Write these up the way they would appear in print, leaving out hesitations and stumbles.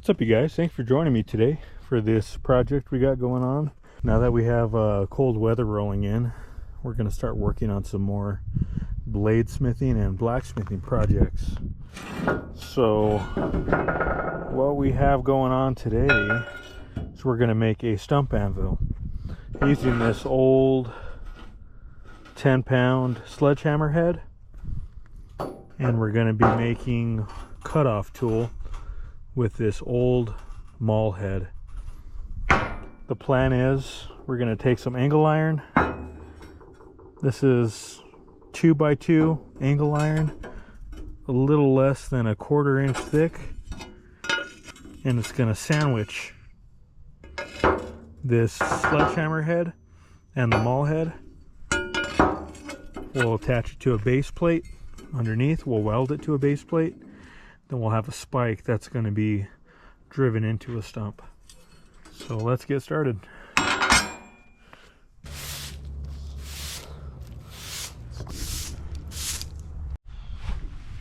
What's up, you guys? Thanks for joining me today for this project we got going on. Now that we have cold weather rolling in, we're going to start working on some more bladesmithing and blacksmithing projects. So what we have going on today is we're going to make a stump anvil using this old 10-pound sledgehammer head, and we're going to be making cutoff tool with this old maul head. The plan is we're going to take some angle iron. This is 2x2 angle iron, a little less than 1/4 inch thick, and it's going to sandwich this sledgehammer head and the maul head. We'll attach it to a base plate underneath. We'll weld it to a base plate. Then we'll have a spike that's going to be driven into a stump. So let's get started. I'm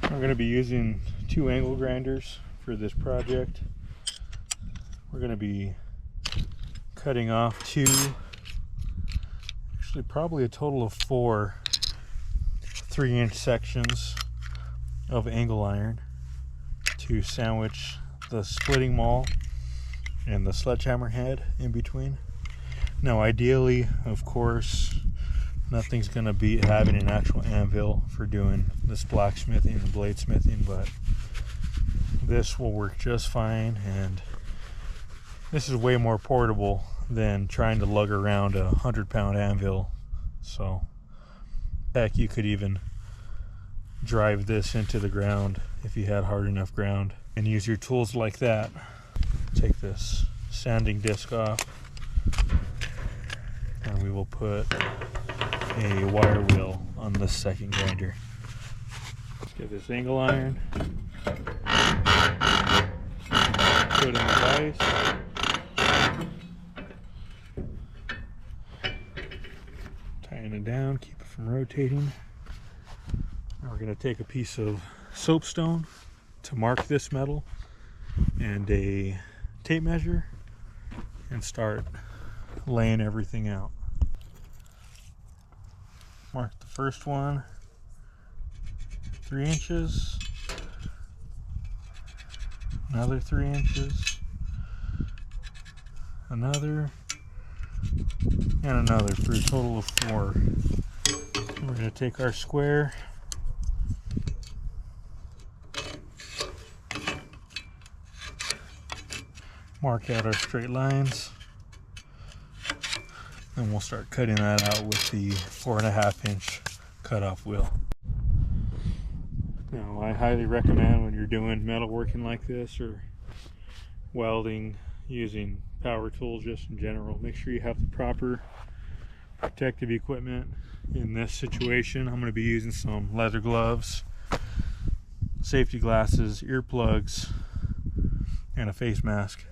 going to be using 2 angle grinders for this project. We're going to be cutting off 2, actually probably a total of 4 3-inch sections of angle iron to sandwich the splitting maul and the sledgehammer head in between. Now ideally, of course, nothing's going to beat having an actual anvil for doing this blacksmithing and bladesmithing, but this will work just fine, and this is way more portable than trying to lug around a 100-pound anvil. So heck, you could even drive this into the ground if you had hard enough ground and use your tools like that. Take this sanding disc off, and we will put a wire wheel on this second grinder. Let's get this angle iron, put in the vise, tying it down, keep it from rotating. Now we're going to take a piece of soapstone to mark this metal and a tape measure and start laying everything out. Mark the first one 3 inches, another 3 inches, another, and another, for a total of 4. And we're going to take our square, mark out our straight lines, and we'll start cutting that out with the 4.5-inch cutoff wheel. Now, I highly recommend when you're doing metalworking like this or welding, using power tools just in general, make sure you have the proper protective equipment. In this situation, I'm going to be using some leather gloves, safety glasses, earplugs, and a face mask.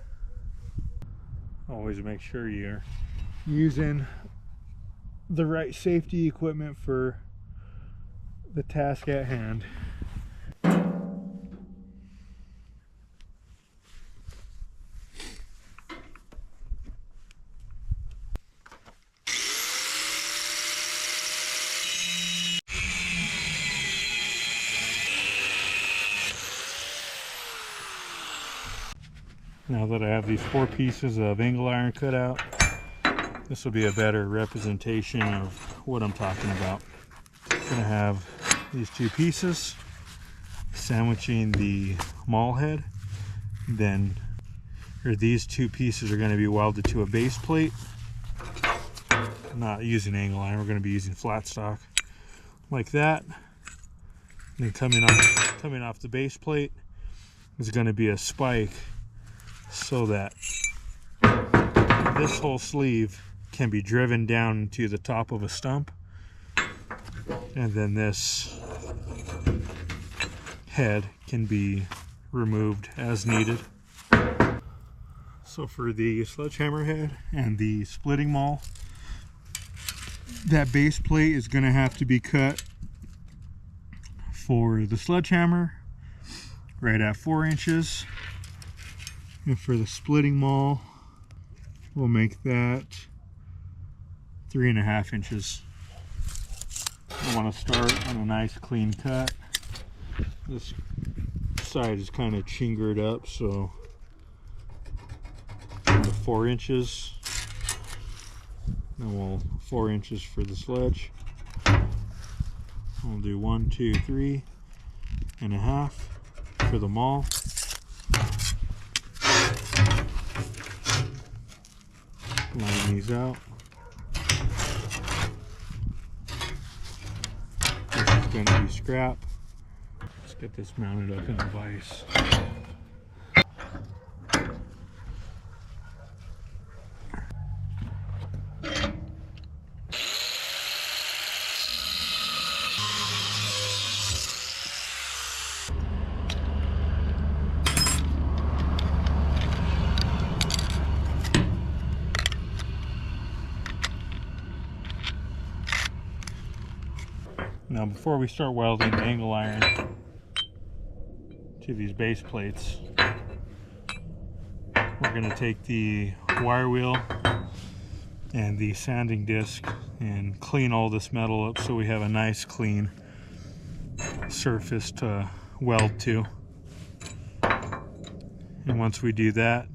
Always make sure you're using the right safety equipment for the task at hand. Now that I have these 4 pieces of angle iron cut out, this will be a better representation of what I'm talking about. I'm going to have these 2 pieces sandwiching the maul head. Then these 2 pieces are going to be welded to a base plate. I'm not using angle iron, we're going to be using flat stock like that. And then coming off the base plate is going to be a spike, so that this whole sleeve can be driven down to the top of a stump, and then this head can be removed as needed. So for the sledgehammer head and the splitting maul, that base plate is going to have to be cut for the sledgehammer right at 4 inches, And for the splitting maul, we'll make that 3.5 inches. I want to start on a nice clean cut. This side is kind of chingered up, so 4 inches. Then we'll 4 inches for the sledge. We'll do 1, 2, 3.5 for the maul. Line these out. This is going to be scrap. Let's get this mounted up in the vise. Now, before we start welding the angle iron to these base plates, we're going to take the wire wheel and the sanding disc and clean all this metal up so we have a nice clean surface to weld to. And once we do that,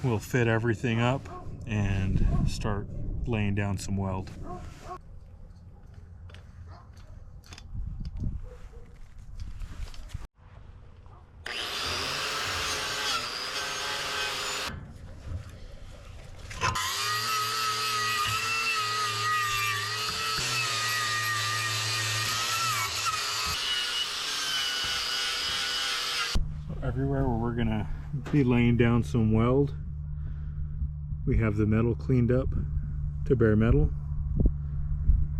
we'll fit everything up and start laying down some weld. Everywhere where we're gonna be laying down some weld, we have the metal cleaned up to bare metal.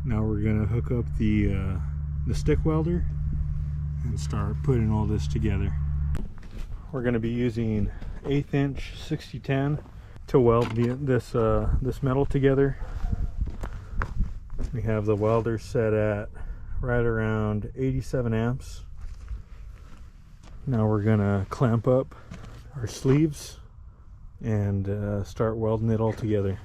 Now we're gonna hook up the stick welder and start putting all this together. We're gonna be using 1/8 inch 6010 to weld this metal together. We have the welder set at right around 87 amps. Now we're gonna clamp up our sleeves and start welding it all together.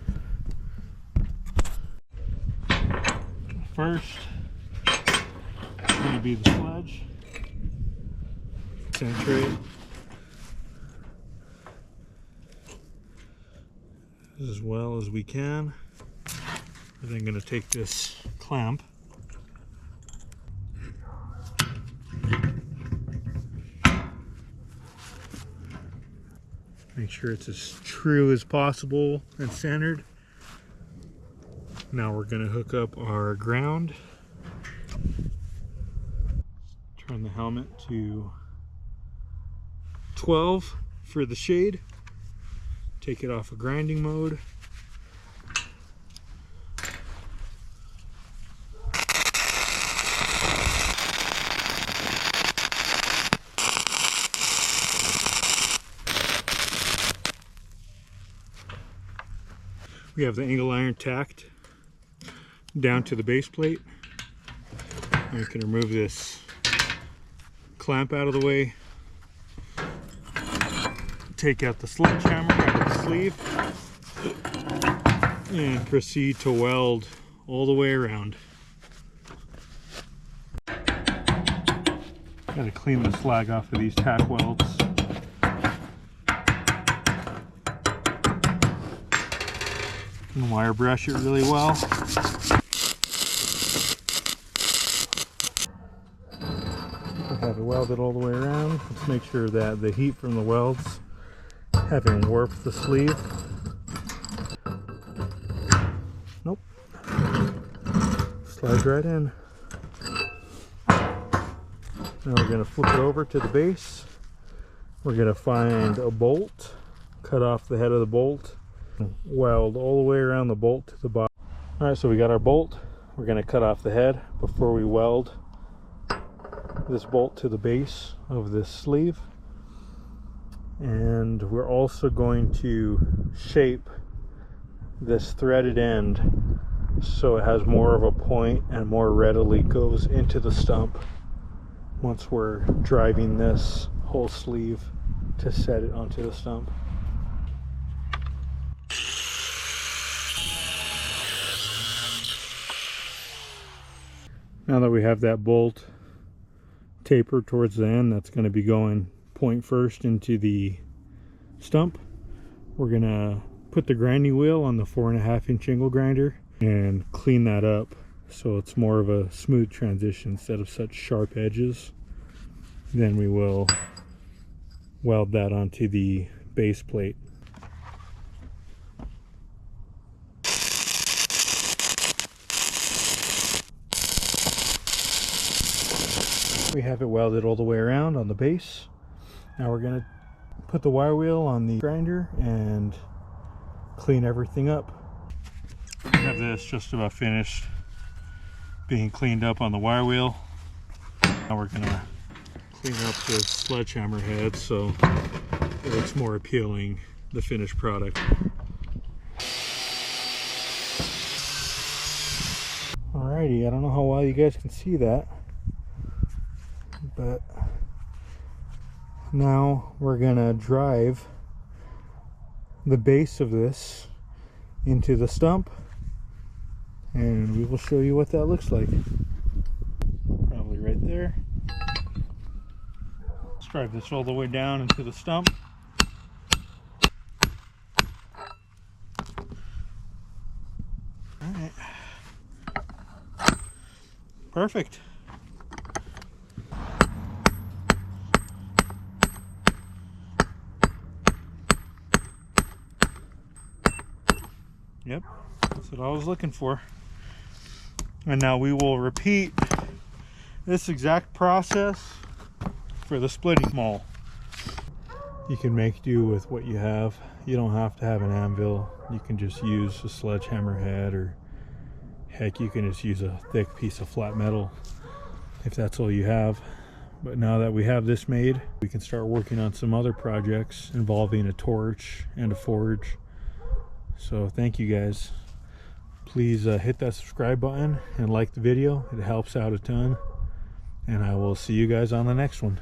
First, it's gonna be the sledge. Center it as well as we can. And then I'm gonna take this clamp, make sure it's as true as possible and centered. Now we're going to hook up our ground. Turn the helmet to 12 for the shade. Take it off of grinding mode. We have the angle iron tacked down to the base plate. And we can remove this clamp out of the way. Take out the sledgehammer out of the sleeve and proceed to weld all the way around. Gotta clean the slag off of these tack welds. And wire brush it really well. We have it welded all the way around. Let's make sure that the heat from the welds haven't warped the sleeve. Nope. Slide right in. Now we're going to flip it over to the base. We're going to find a bolt, cut off the head of the bolt, weld all the way around the bolt to the bottom. Alright, so we got our bolt. We're going to cut off the head before we weld this bolt to the base of this sleeve. And we're also going to shape this threaded end so it has more of a point and more readily goes into the stump once we're driving this whole sleeve to set it onto the stump. Now that we have that bolt tapered towards the end, that's going to be going point first into the stump. We're going to put the grinding wheel on the 4.5-inch angle grinder and clean that up so it's more of a smooth transition instead of such sharp edges. Then we will weld that onto the base plate. We have it welded all the way around on the base. Now we're going to put the wire wheel on the grinder and clean everything up. We have this just about finished being cleaned up on the wire wheel. Now we're going to clean up the sledgehammer head so it looks more appealing, the finished product. Alrighty, I don't know how well you guys can see that, but now we're gonna drive the base of this into the stump and we will show you what that looks like. Probably right there. Let's drive this all the way down into the stump. Alright. Perfect. Yep, that's what I was looking for. And now we will repeat this exact process for the splitting maul. You can make do with what you have. You don't have to have an anvil. You can just use a sledgehammer head, or heck, you can just use a thick piece of flat metal if that's all you have. But now that we have this made, we can start working on some other projects involving a torch and a forge. So thank you guys. Please hit that subscribe button and like the video. It helps out a ton. And I will see you guys on the next one.